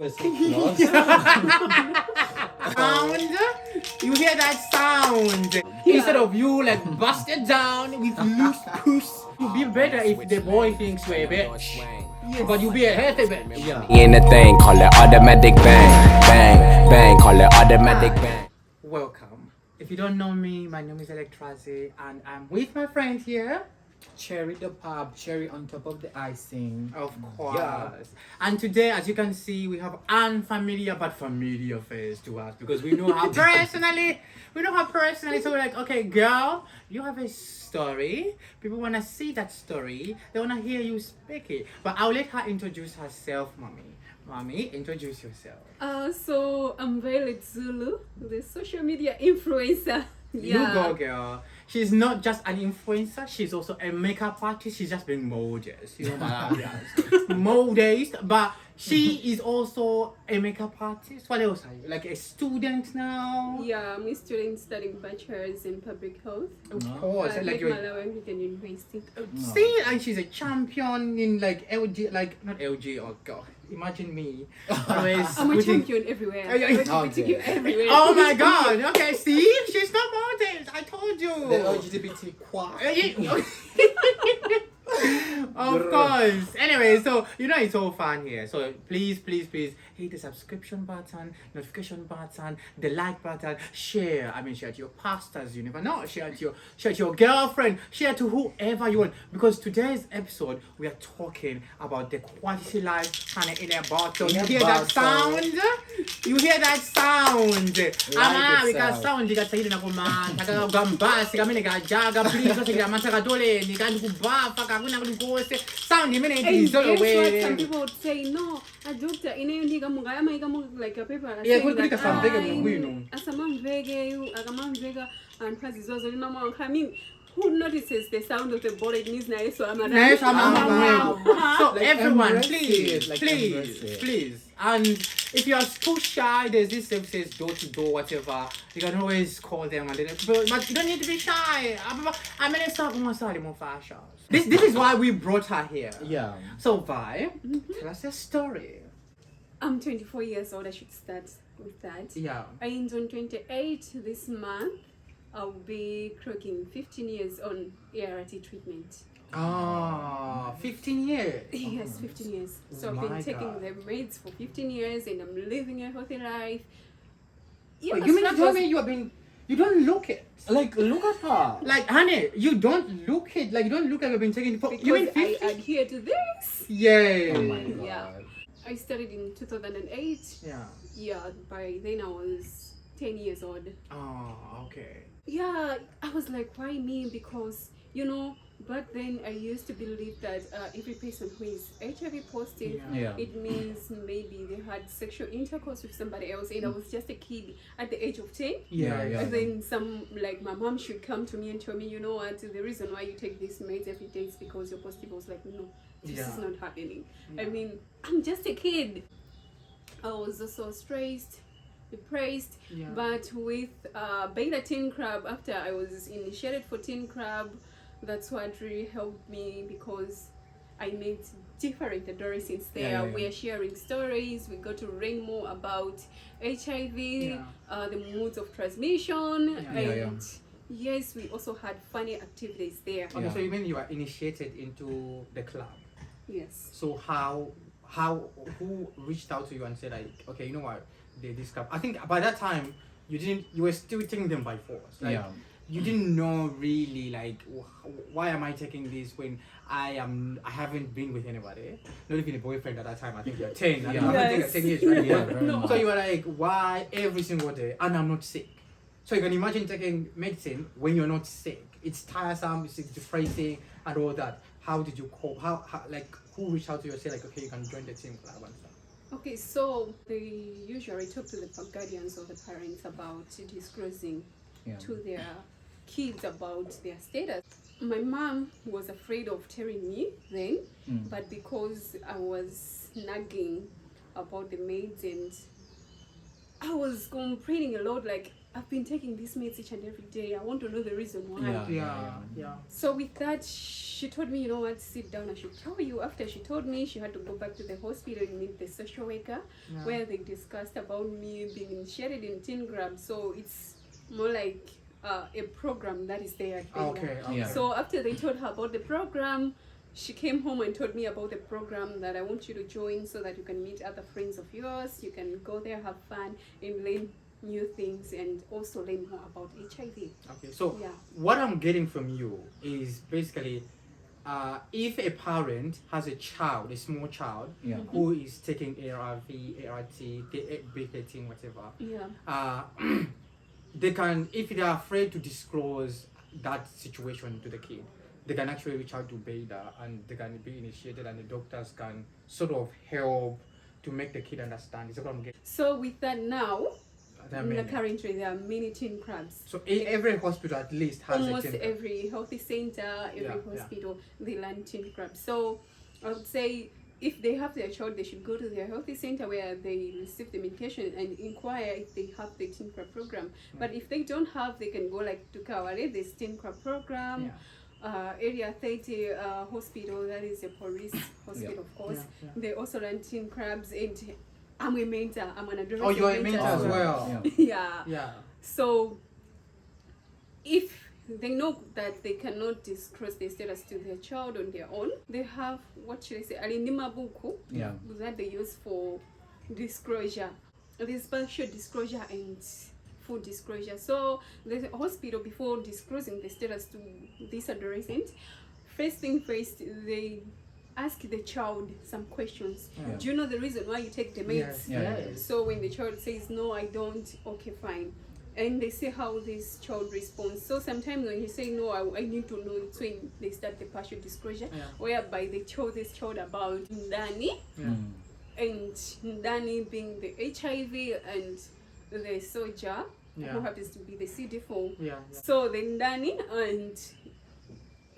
Sound. You hear that sound? Instead of you like busted down with loose puss, you'd be better if the boy thinks you're a bitch. Yes. But you be a healthy bitch. Yeah. In a thing, call it automatic bang, bang, bang, call it automatic bang. Welcome. If you don't know me, my name is Electrazie and I'm with my friend here. Cherry the pop, cherry on top of the icing. Of course. Yeah. And today, as you can see, we have unfamiliar but familiar face to us because we know her personally. So we're like, okay, girl, you have a story. People want to see that story. They want to hear you speak it. But I'll let her introduce herself, mommy. Mommy, introduce yourself. So I'm Hellllllloooo, the social media influencer. You go, girl. She's not just an influencer, she's also a makeup artist. She's just being modest, you know, modest, but she is also a makeup artist. What else are you? Like a student now? Yeah, I'm a student studying bachelor's in public health. Of course. At Like Malawi African University. see, and she's a champion in like LG, like not LG, oh god. Imagine me. Always I'm a putting- champion everywhere. Oh, yeah, I'm yeah. a LGBTQ everywhere. Oh my god, okay, see? She's not modest. I told you. The LGBT quad. Of course. Anyway, so you know it's all fun here. So please hit the subscription button, notification button, the like button, share. I mean, share to your pastors. You never know. Share to your girlfriend. Share to whoever you want. Because today's episode we are talking about the quality life honey in a bottle. You hear that sound? You hear that sound? We got sound. You got to na kumanta. Gambasi kamene gajaga. Please don't take the amanta kadole. Ni kandi kubafa. Sound you mean And it's all guess what? away. Some people would say, no, a doctor, like a paper. Yeah, good because some vega we know. As a man vega, and Pazis was no more. I mean, who notices the sound of the body? It means nice, so I'm Nice, so Like, everyone, embrace please, it, like, embrace it. please. And if you are too shy, there's this service says door to door, whatever. You can always call them, and but you don't need to be shy. I mean, it's not more fashion. This is why we brought her here. Yeah. So, Vi, tell us your story. I'm 24 years old. I should start with that. Yeah. And on 28 this month, I'll be clocking 15 years on ART treatment. Ah, 15 years. Yes, 15 years. So I've My been taking God. the meds for 15 years and I'm living a healthy life. Yeah, Wait, you mean to tell struggles- me you don't look it? Like, look at her. Like, honey, you don't look it. Like, you don't look like you've been taking it for. Because You mean I 50? adhere to this. Yay. Oh my god. Yeah. I started in 2008. Yeah. Yeah, by then I was 10 years old. Oh, okay. Yeah, I was like, why me? Because, you know, back then I used to believe that every person who is HIV positive, Yeah. it means maybe they had sexual intercourse with somebody else, and I was just a kid at the age of 10. Yeah. And then my mom should come to me and tell me, you know what, the reason why you take this meds every day is because you're positive. I was like, no, this is not happening. I mean, I'm just a kid. I was also stressed, depressed, but with Beta Teen Club, after I was initiated for Teen Club, that's what really helped me because I met different adolescents there. We are sharing stories. We got to learn more about HIV, the modes of transmission, and yes, we also had funny activities there. Okay, so you mean you are initiated into the club? Yes. So who reached out to you and said like, okay, you know what, this club? I think by that time you were still taking them by force. Like, you didn't know really like why am I taking this when I haven't been with anybody, not even a boyfriend at that time. I think you're 10. I haven't taken 10 years, right? Yeah, very much. So you were like, why every single day and I'm not sick? So you can imagine taking medicine when you're not sick. It's tiresome, it's depressing and all that. How did you cope? How like who reached out to you and said like, okay, you can join the team club and stuff? Okay, so they usually talk to the guardians or the parents about disclosing to their kids about their status. My mom was afraid of telling me then, but because I was nagging about the maids and I was complaining a lot, like I've been taking these meds each and every day. I want to know the reason why. Yeah. So with that, she told me, you know what, sit down, I should tell you. After she told me, she had to go back to the hospital and meet the social worker, where they discussed about me being initiated in teen grab. So it's more like a program that is there at Bella. Okay. Yeah. So after they told her about the program, she came home and told me about the program that I want you to join so that you can meet other friends of yours. You can go there, have fun, and learn new things, and also learn more about HIV. Okay. So Yeah. what I'm getting from you is basically, if a parent has a child, a small child, Yeah. who is taking ARV, ART, B13, whatever, Yeah. they can, if they are afraid to disclose that situation to the kid, they can actually reach out to Beta and they can be initiated, and the doctors can sort of help to make the kid understand. Is that what I'm getting? So with that now, There are many. currently there are many teen crabs. So every hospital at least has Almost a teen. every healthy center, every Yeah, hospital, they learn teen crabs. So I would say if they have their child, they should go to their healthy center where they receive the medication and inquire if they have the teen crab program. But if they don't have, they can go like to Kawale, this teen crab program. Area 30 hospital, that is a police hospital, of course. Yeah. They also learn teen crabs, and I'm a mentor. I'm an adolescent Oh, you are a mentor as well. Yeah. Yeah. So if they know that they cannot disclose their status to their child on their own, they have, what should I say, alindima buku, Yeah. that they use for disclosure. There's partial disclosure and full disclosure. So the hospital, before disclosing the status to this adolescent, first thing first, they ask the child some questions. Yeah. Do you know the reason why you take the meds? Yes. So when the child says no, I don't, okay, fine. And they see how this child responds. So sometimes when you say no, I need to know, it's when they start the partial disclosure, whereby they tell this child about Ndani, and Ndani being the HIV and the soldier, who happens to be the CD4. So the Ndani and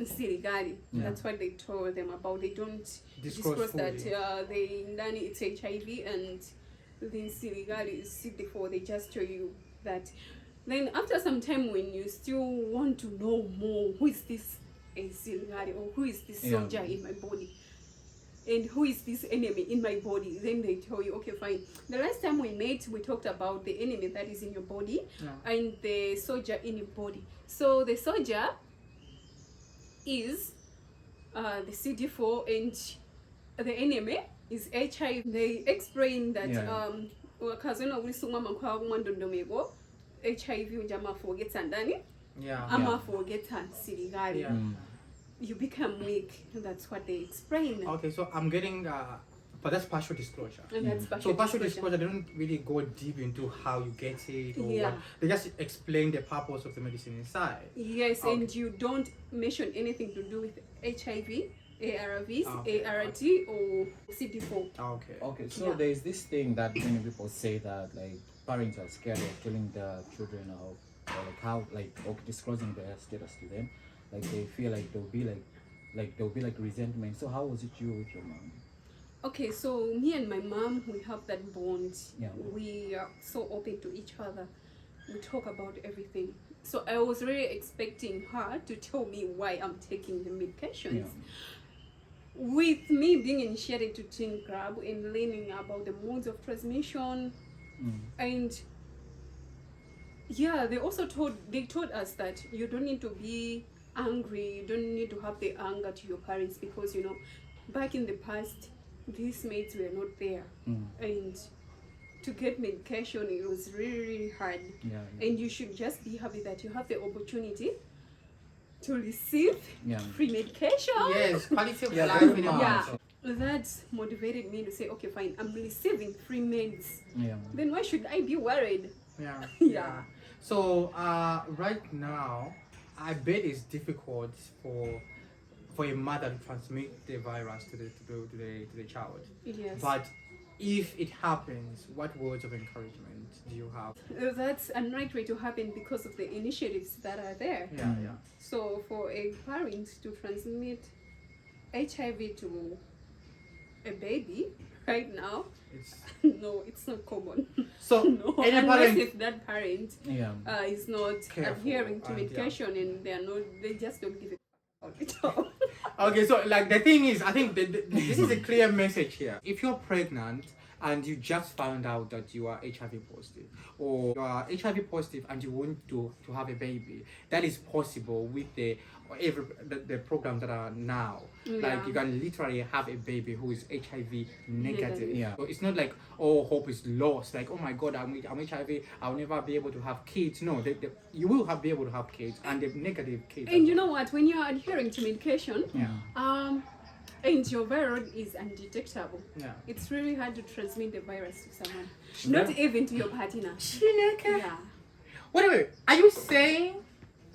Sirigari, that's what they told them about. They don't disclose that the Ndani it's HIV and the Sirigari is CD4. They just tell you that. Then after some time, when you still want to know more, who is this Sirigari, or who is this soldier in my body, and who is this enemy in my body, then they tell you, okay, fine. The last time we met, we talked about the enemy that is in your body and the soldier in your body. So the soldier is the CD4 and the enemy is HIV. They explain that HIV unjama forgeta ndani, ama forgeta sirigari. You become weak. That's what they explain. Okay, so I'm getting, but that's partial disclosure. And that's So partial disclosure, they don't really go deep into how you get it or what. They just explain the purpose of the medicine inside. Yes, and you don't mention anything to do with HIV, ARVs, ART, or CD4. Okay, so there's this thing that many people say that like parents are scared of telling their children or like how disclosing their status to them. Like they feel like there'll be like resentment. So how was it you with your mom? Okay, so me and my mom, we have that bond. Yeah. We are so open to each other. We talk about everything. So I was really expecting her to tell me why I'm taking the medications. With me being initiated to teen crab and learning about the modes of transmission, and they also told us that you don't need to be angry, you don't need to have the anger to your parents, because you know back in the past these mates were not there, and to get medication it was really hard, and you should just be happy that you have the opportunity to receive free medication. Yes, quality of life. That motivated me to say, okay, fine, I'm receiving free meds. Then why should I be worried? So right now, I bet it's difficult for a mother to transmit the virus to the child. Yes. But if it happens, what words of encouragement do you have? That's unlikely to happen because of the initiatives that are there. So for a parent to transmit HIV to a baby, right now, It's, no, it's not common. so No, any unless parent, if that parent Yeah. is not Careful adhering to and, yeah. medication and they just don't give it about it all. okay, so like the thing is, I think this is a clear message here. If you're pregnant and you just found out that you are HIV positive, or you are HIV positive and you want to have a baby, that is possible with the programs that are now. Like Yeah. you can literally have a baby who is HIV negative. Yeah. So it's not like, oh, hope is lost. Like, oh my God, I'm HIV, I'll never be able to have kids. No, you will be able to have kids, and the negative kids. And you know what? When you are adhering to medication, Yeah. and your viral is undetectable, Yeah. it's really hard to transmit the virus to someone, not even to your partner. Chineke. Yeah. Wait. Are you saying,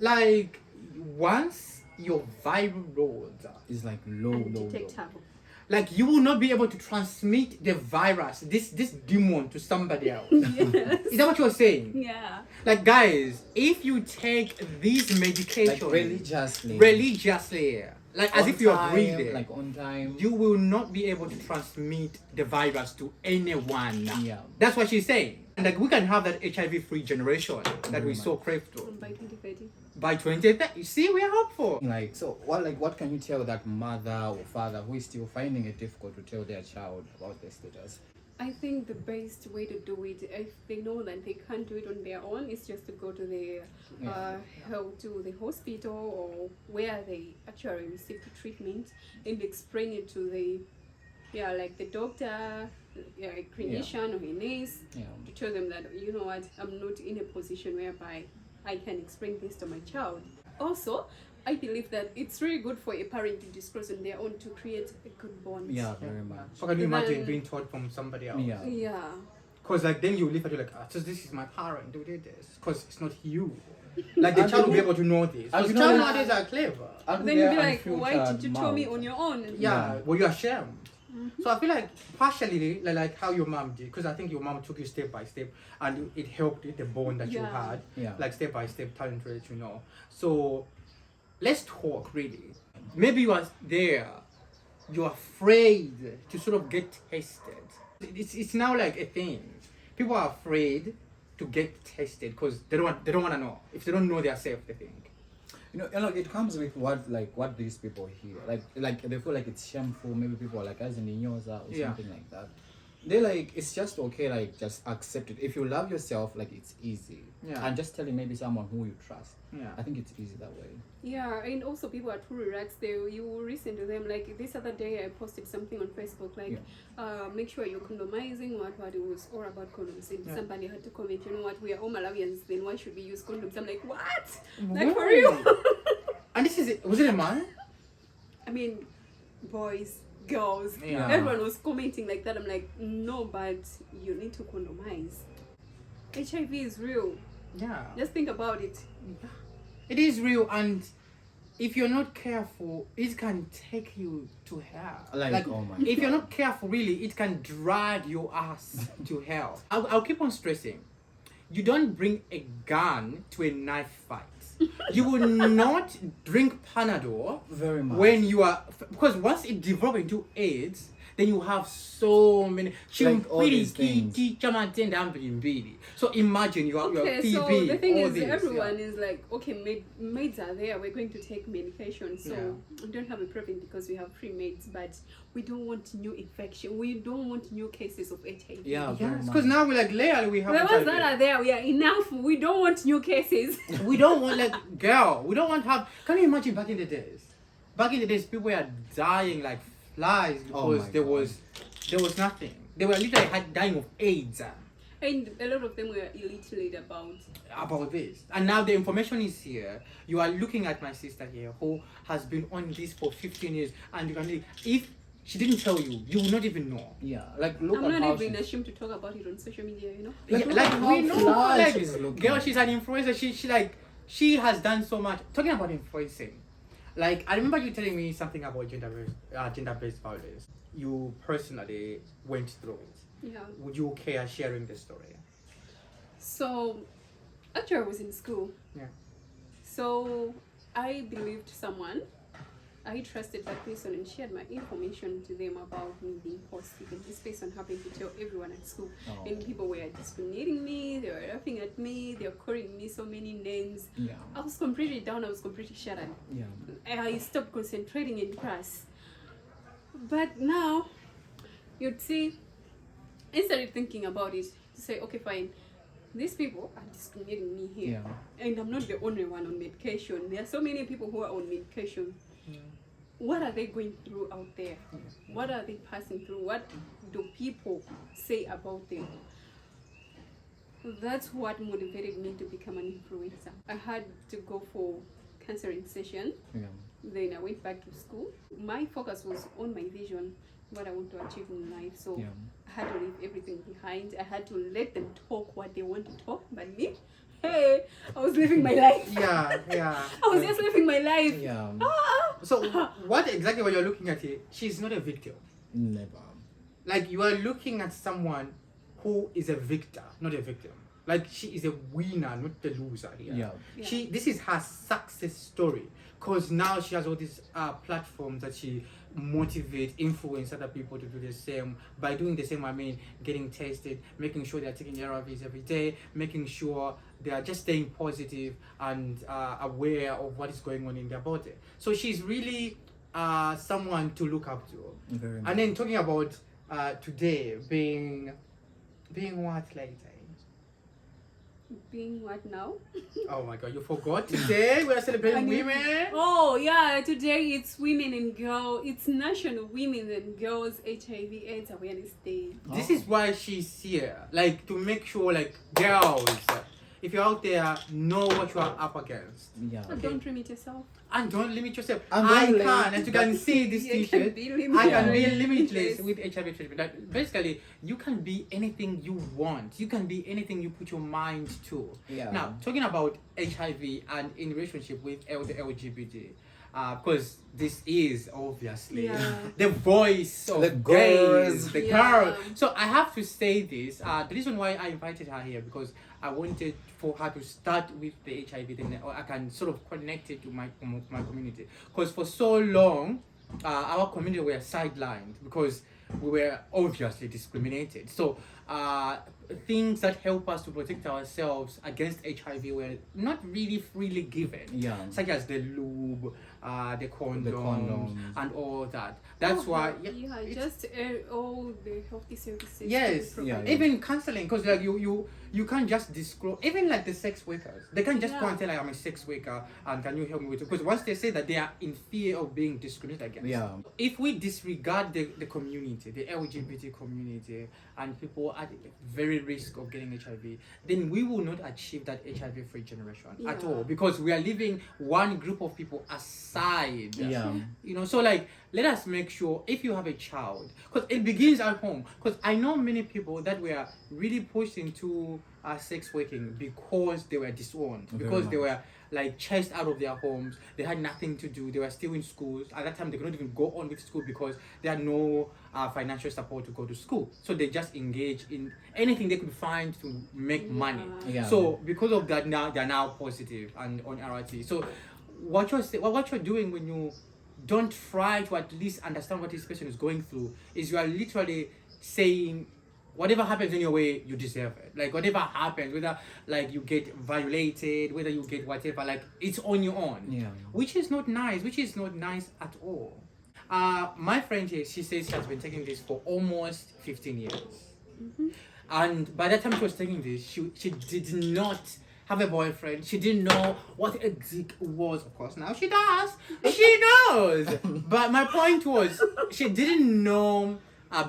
like, once your viral loads, It's like low. Undetectable. like, you will not be able to transmit the virus, this demon, to somebody else? Yes. Is that what you're saying? Yeah. Like, guys, if you take these Like medications religiously. like as On if you're time, breathing, Like on time. you will not be able to transmit the virus to anyone. Yeah. That's what she's saying. And like, we can have that HIV-free generation that we so crave to. By 2030. By 2030, you see, we are hopeful. Like, so what can you tell that mother or father who is still finding it difficult to tell their child about their status? I think the best way to do it, if they know that they can't do it on their own, is just to go to the to the hospital or where they actually receive the treatment and explain it to the like the doctor, a clinician or a nurse, Yeah. to tell them that, you know what, I'm not in a position whereby I can explain this to my child. Also, I believe that it's really good for a parent to disclose on their own to create a good bond. Yeah, very much. So can you imagine Then- being taught from somebody else? Yeah. Yeah. Because like then you live at you like, so this is my parent who did this. Because it's not you. Like the child will be able to know this. Because you know child what? nowadays are clever. And Then you'll their be like, why did unfiltered you tell me mouth. on your own? Yeah, well, you're ashamed. So I feel like partially like how your mom did, because I think your mom took you step by step and it helped with the bond that you Yeah. had, Yeah. like step by step, talent to let you know. So let's talk really. Maybe you are there, you're afraid to sort of get tested. It's now like a thing. People are afraid to get tested because they don't want to know. If they don't know they're safe, they think. You know, it comes with what these people hear. Like they feel like it's shameful. Maybe people are like, as in the news or Yeah. something like that. They like, it's just okay. Like, just accept it. If you love yourself, like it's easy. Yeah. And just telling maybe someone who you trust. Yeah. I think it's easy that way. Yeah, and also people are too relaxed. You will listen to them. Like this other day, I posted something on Facebook like, make sure you're condomizing. What it was all about condoms. And somebody had to comment, you know what? We are all Malawians. Then why should we use condoms? I'm like, what? Like for real? And this is it. Was it a man? I mean, boys, girls, Yeah. everyone was commenting like that. I'm like, no, but you need to condomize. HIV is real. Yeah. Just think about it. It is real, and if you're not careful, it can take you to hell. Like, oh my if you're God. not careful, really, it can drag your ass to hell. I'll keep on stressing. You don't bring a gun to a knife fight. You will not drink Panadol Very much. when you are, because once it develops into AIDS, then you have so many. Like all these things. So imagine you are Okay, TB, so the thing all is, this, everyone is like, okay, maids are there, we're going to take medication, so we don't have a problem because we have free maids, but we don't want new infection, we don't want new cases of HIV. Yeah, very Yes, much. because now we're like, literally we have The ones HIV. that are there, we are enough, we don't want new cases. We don't want like girl. We don't want to have. Can you imagine back in the days? Back in the days, people were dying like flies Oh because my there God. was nothing. They were literally dying of AIDS And a lot of them were illiterate about this. And now the information is here. You are looking at my sister here who has been on this for 15 years, and you can, if she didn't tell you, you will not even know. Yeah, like look I'm at how not even she's- ashamed to talk about it on social media, you know. Yeah, look like at how we know, fly like she's looking. girl, she's an influencer. She has done so much. Talking about influencing, like I remember you telling me something about gender-based violence. You personally went through it. Yeah. Would you care sharing the story? So, actually, I was in school. Yeah. So, I believed someone. I trusted that person and shared my information to them about me being positive, and this person happened to tell everyone at school. Oh. And people were discriminating me, they were laughing at me, they were calling me so many names. Yeah. I was completely down, I was completely shattered. Yeah. I stopped concentrating in class. But now, you'd see, I started thinking about it to say, okay, fine, these people are discriminating me here. Yeah. And I'm not the only one on medication. There are so many people who are on medication. What are they going through out there? What are they passing through? What do people say about them? That's what motivated me to become an influencer. I had to go for counseling session. Yeah. Then I went back to school. My focus was on my vision, what I want to achieve in life. So Yeah. I had to leave everything behind. I had to let them talk what they want to talk. But me, hey, I was living my life. Yeah. I was just living my life. Yeah. So what exactly what you're looking at here? She's not a victim. Never. Like you are looking at someone who is a victor, not a victim. Like she is a winner, not the loser here. Yeah. This is her success story. Cause now she has all these platforms that she motivate, influence other people to do the same. By doing the same, I mean getting tested, making sure they're taking ARVs every day, making sure they are just staying positive and aware of what is going on in their body. So she's really someone to look up to. Very much. And then talking about today being what later? Being what now? Oh my god, you forgot today we're celebrating women. Oh yeah, today it's Women and Girls. It's National Women and Girls HIV/AIDS Awareness Day. This is why she's here, like to make sure, like girls, if you're out there, know what you are up against. Yeah. But don't limit yourself. And don't limit yourself. And I don't can, as you can see this You can t-shirt, be I can be limitless. limitless with HIV treatment. Like, basically, you can be anything you want. You can be anything you put your mind to. Yeah. Now, talking about HIV and in relationship with the LGBT, because this is obviously Yeah. the voice of The gays, girls. the Yeah. girl. So I have to say this. The reason why I invited her here because I wanted for her to start with the HIV, then I can sort of connect it to my community. Because for so long, our community were sidelined because we were obviously discriminated. So things that help us to protect ourselves against HIV were not really freely given. Yeah. Such as the lube, the condoms, and all that. That's Oh, why. yeah, it's- just all the healthy services. Yes, to be yeah, provided. even counseling, because like you can't just disclose. Even like the sex workers, they can't just go Yeah. and tell like I'm a sex worker and can you help me with it? Because once they say that they are in fear of being discriminated against. Yeah. If we disregard the community, the LGBT community, and people at very risk of getting HIV, then we will not achieve that HIV-free generation at Yeah. all, because we are leaving one group of people aside. Yeah. You know, so like let us make sure if you have a child, because it begins at home. Because I know many people that were really pushed into sex working because they were disowned, Very because they much. were like chased out of their homes. They had nothing to do. They were still in schools. At that time, they could not even go on with school because they had no financial support to go to school. So they just engaged in anything they could find to make money. Yeah. So because of that, now they're now positive and on RT. So what you're doing when you don't try to at least understand what this person is going through is you are literally saying whatever happens in your way, you deserve it. Like whatever happens, whether like you get violated, whether you get whatever, like it's on your own. Yeah. Which is not nice. Which is not nice at all. My friend here, she says she has been taking this for almost 15 years. And by the time she was taking this, she did not have a boyfriend. She didn't know what a dick was. Of course, now she does. She knows. But my point was, she didn't know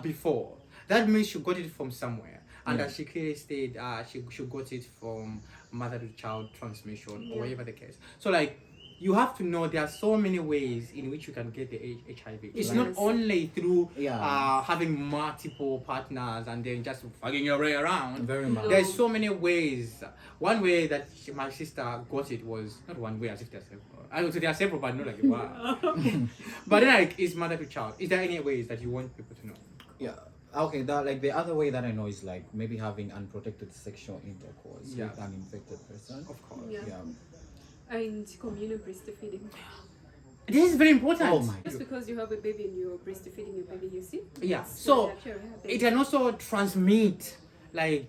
before. That means she got it from somewhere. And as she clearly stated, she got it from mother to child transmission or whatever the case. So like, you have to know there are so many ways in which you can get the HIV. It's not Yes. only through Yeah. having multiple partners and then just fucking your way around. Very much. No. There's so many ways. One way that my sister got it was not one way, as if there's several. I would say there are several, but not like wow. But then like, it's mother to child. Is there any ways that you want people to know? Yeah. Okay, that like the other way that I know is like maybe having unprotected sexual intercourse Yeah. with an infected person. Of course. Yeah. Yeah. And communal breastfeeding. This is very important. Oh my. Just because you have a baby and you're breastfeeding your baby, you see? Yeah. That's So what actually happens. it can also transmit like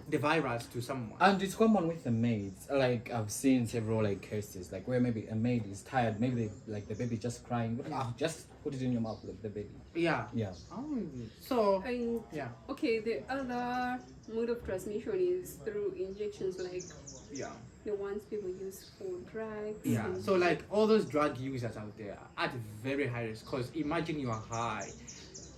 the virus to someone. And it's common with the maids. Like I've seen several like cases, like where maybe a maid is tired, maybe they, like the baby just crying. Just put it in your mouth, like the baby. Yeah. Yeah. Oh, so And yeah. okay, the other mode of transmission is through injections, like Yeah. the ones people use for drugs. Yeah. and- So like all those drug users out there are at very high risk, because imagine you are high.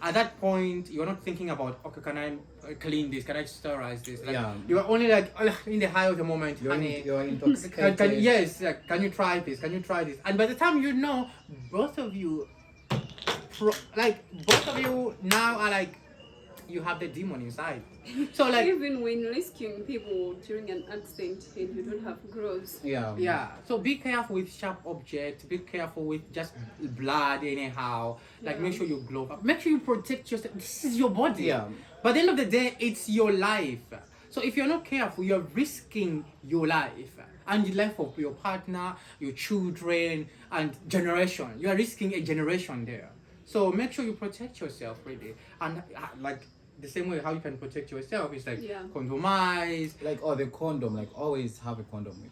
At that point, you're not thinking about, okay, can I clean this? Can I sterilize this? Like, Yeah. you are only like in the high of the moment, You're, honey. you're intoxicated. Yes, like, can you try this? Can you try this? And by the time you know, both of you now are like, you have the demon inside. So like, even when rescuing people during an accident and you don't have growth. Yeah. yeah. So be careful with sharp objects. Be careful with just blood anyhow. Like Yeah. make sure you glove up. Make sure you protect yourself. This is your body. Yeah. But at the end of the day, it's your life. So if you're not careful, you're risking your life and the life of your partner, your children, and generation. You are risking a generation there. So make sure you protect yourself really. And like the same way how you can protect yourself is like Yeah. condomize. Like, oh, the condom, like always have a condom with you.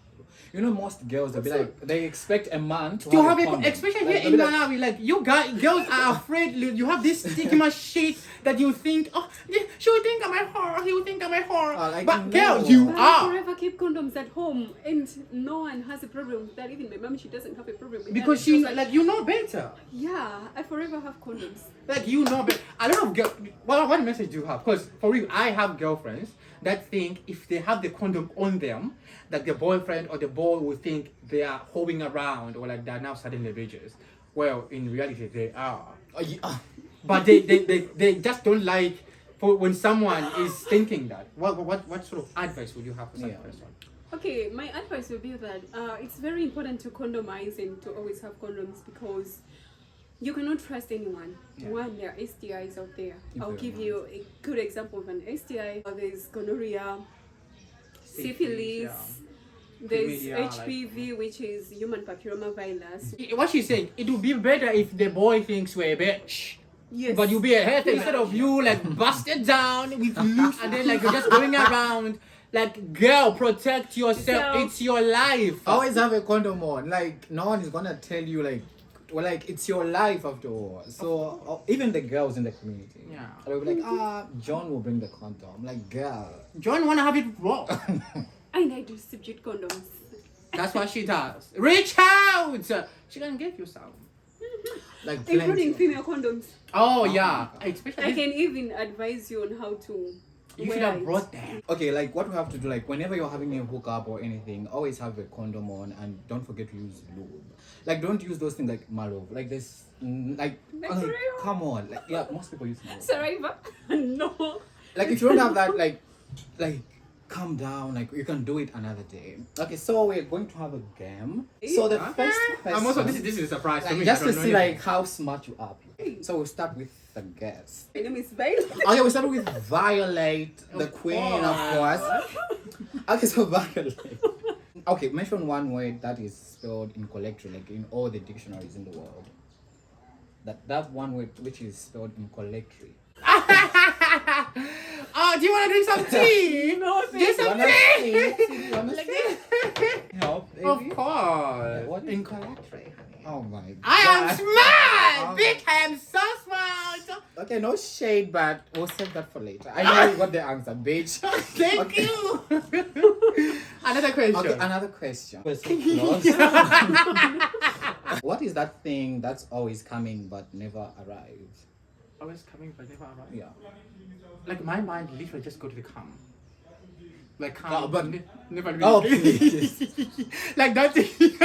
You know, most girls, they'll be like, they expect a man To have a it, condom. especially Like, here they'll in be like, Malawi, like you guys, girls are afraid. You have this stigma shit that you think, oh, she will think I'm a whore. He will think I'm a whore. Like, but no. girl, you But I are, forever keep condoms at home, and no one has a problem with that. Even my mom, she doesn't have a problem with because that. she was like you know better. yeah, I forever have condoms. Like you know better. A lot of girls. What message do you have? Because for real, I have girlfriends that think if they have the condom on them, that the boyfriend or the boy will think they are holding around or like they're now suddenly bitches. Well, in reality, they are. oh, yeah. But they just don't like for when someone is thinking that. What sort of advice would you have for such a Yeah. person? Okay, my advice would be that it's very important to condomize and to always have condoms because you cannot trust anyone. Yeah. One, there are STIs out there. I'll Very give you a good example of an STI. There's gonorrhea, Syphilis, syphilis, there's Chlamydia, like- HPV, which is human papillomavirus. What she's saying, it would be better if the boy thinks we're a bitch. Yes. But you be a healthy instead of you like busted down with loose and then like you're just going around. Like, girl, protect yourself. So- It's your life. Always have a condom on. Like, no one is gonna tell you, like, well, like, it's your life after all. So, even the girls in the community. Yeah. They'll be like, John will bring the condom. Like, girl. John wanna have it raw. And I distribute condoms. That's what she does. Reach out. She can give you some. Like, Including plenty. female condoms. Oh yeah. Especially I can even advise you on how to you should wear have it. brought them. Okay, like what we have to do, like whenever you're having a hookup or anything, always have a condom on and don't forget to use lube. Like don't use those things like malove. Like this, like Like, for real? come on, like yeah, most people use malove. Saliva? No. Like if you don't have that, like calm down. Like you can do it another day. Okay, so we're going to have a game. So the first question, I'm also this is a surprise for like, me. just I to don't see know like how smart you are. So we'll start with the guest. My name is Violet. Okay, we started with Violet, the queen, of course. Okay, so Violet. Okay, mention one word that is spelled incorrectly, like in all the dictionaries in the world. That one word which is spelled incorrectly. Oh, do you want to drink some tea? No, Do thank some Wanna tea. see? You wanna see? Help, baby. Of course. What is- Incorrect, honey. Oh my god. I am smart! Oh. Bitch, I am so smart! Okay, no shade, but we'll save that for later. I know you got the answer, bitch. Thank Okay. you! Another question. Okay, another question. We're so close. What is that thing that's always coming but never arrives? Always coming but never arrive. Yeah. Like my mind literally just go to the calm. Like calm, Oh, but- never really. Oh, please. Like that thing.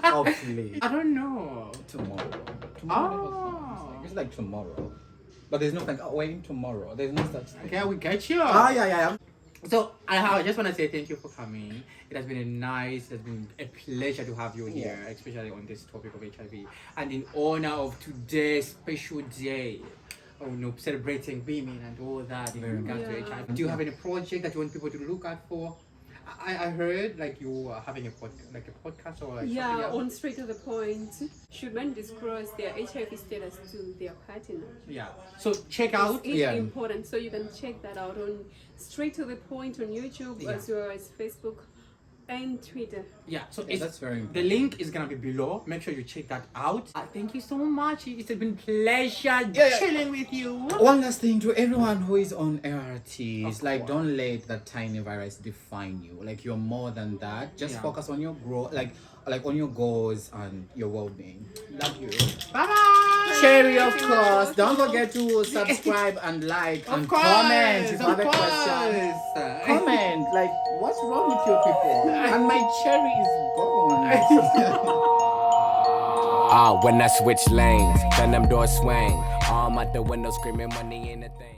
Oh, please. I don't know. Tomorrow. Oh. It's like tomorrow. But there's no like, oh, waiting tomorrow. There's no such thing. Okay, we get you. Yeah. So I just want to say thank you for coming. It has been it has been a pleasure to have you here, especially on this topic of HIV. And in honor of today's special day, celebrating women and all that in Very regards much. to HIV. Do you have any project that you want people to look out for? I heard like you are having a podcast or like Yeah, something else. on straight to the point. Should men disclose their HIV status to their partner? Yeah. So check out. It's Yeah. important, so you can check that out on straight to the point on YouTube Yeah. as well as Facebook and Twitter. Yeah. So Yeah, it's, that's very the important. link is gonna be below. Make sure you check that out. Thank you so much. It's been pleasure Yeah. chilling with you. One last thing to everyone who is on ARTs, Of like course. don't let that tiny virus define you. Like you're more than that. Just Yeah. focus on your growth, like on your goals and your well-being. Love you. Bye bye. Cherry, of course. Don't forget to subscribe and like and comment if you have a question. Comment like what's wrong with your people? And my cherry is gone. When I switch lanes, then them doors swing. Arm out the window screaming money ain't a thing.